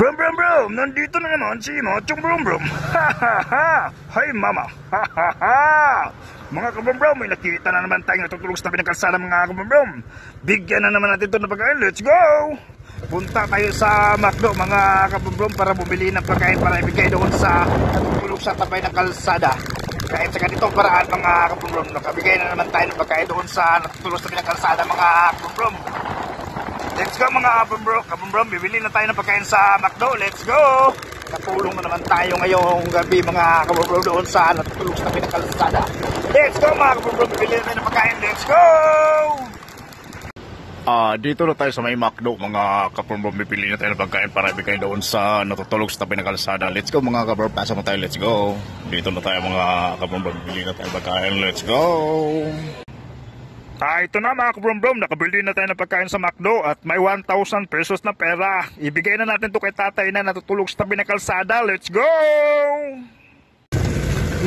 Brum brum brum! Nandito na naman si Machong Brum Brum! Ha ha ha! Hi mama! Ha ha ha! Mga kabrum brum, may nakita na naman tayong natutulog sa tabi ng kalsada mga kabrum brum. Bigyan na naman natin ito ng pagkain. Let's go! Punta tayo sa McDo mga kabrum brum para bumili ng pagkain para ibigay doon sa natutulog sa tabi ng kalsada. Kahit sa ganitong paraan mga kabrum brum, nakabigay na naman tayo ng pagkain doon sa natutulog sa tabi ng kalsada mga kabrum brum. Let's go mga kabrum brum, bibili na tayo ng pagkain sa McDo. Let's go! Natulong na naman tayo ngayong gabi mga kabrum brum doon sa natutulog sa tabi ng kalsada. Let's go mga kabrum brum, bibili na tayo ng pagkain. Let's go! Dito na tayo sa may McDo mga kabrum brum, bibili na tayo ng pagkain para ibigay doon sa natutulog sa tabi ng kalsada. Let's go mga kabrum, pasok na tayo. Let's go! Dito na tayo mga kabrum brum, bibili na tayo ng pagkain. Let's go! Ito na mga kabrum brum, nakabili na tayo ng pagkain sa McDo at may 1,000 pesos na pera. Ibigay na natin to kay tatay na natutulog sa tabi ng kalsada. Let's go!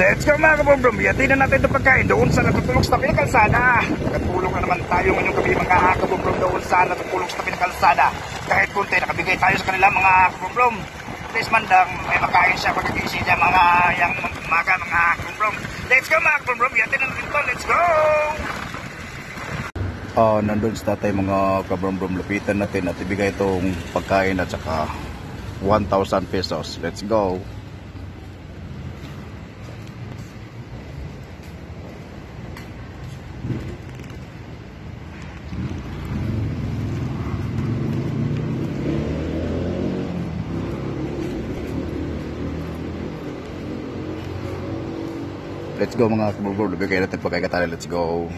Let's go mga kabrum brum, yatin na natin itong pagkain doon sa natutulog sa tabi ng kalsada. Katulong na naman tayo ngayong gabi mga kabrum brum doon sa natutulog sa tabi ng kalsada. Kahit kunti, nakabigay tayo sa kanila mga kabrum brum. At least mandang may makain siya pagkagising niya mga kabrum brum. Let's go mga kabrum brum, yatin na natin ito. Let's go! Nandun sa tatay mga kabrum-brum, lapitan natin at ibigay itong pagkain at saka 1,000 pesos. Let's go! Let's go mga kabrum-brum, ibigay natin pagkain ka tayo. Let's go!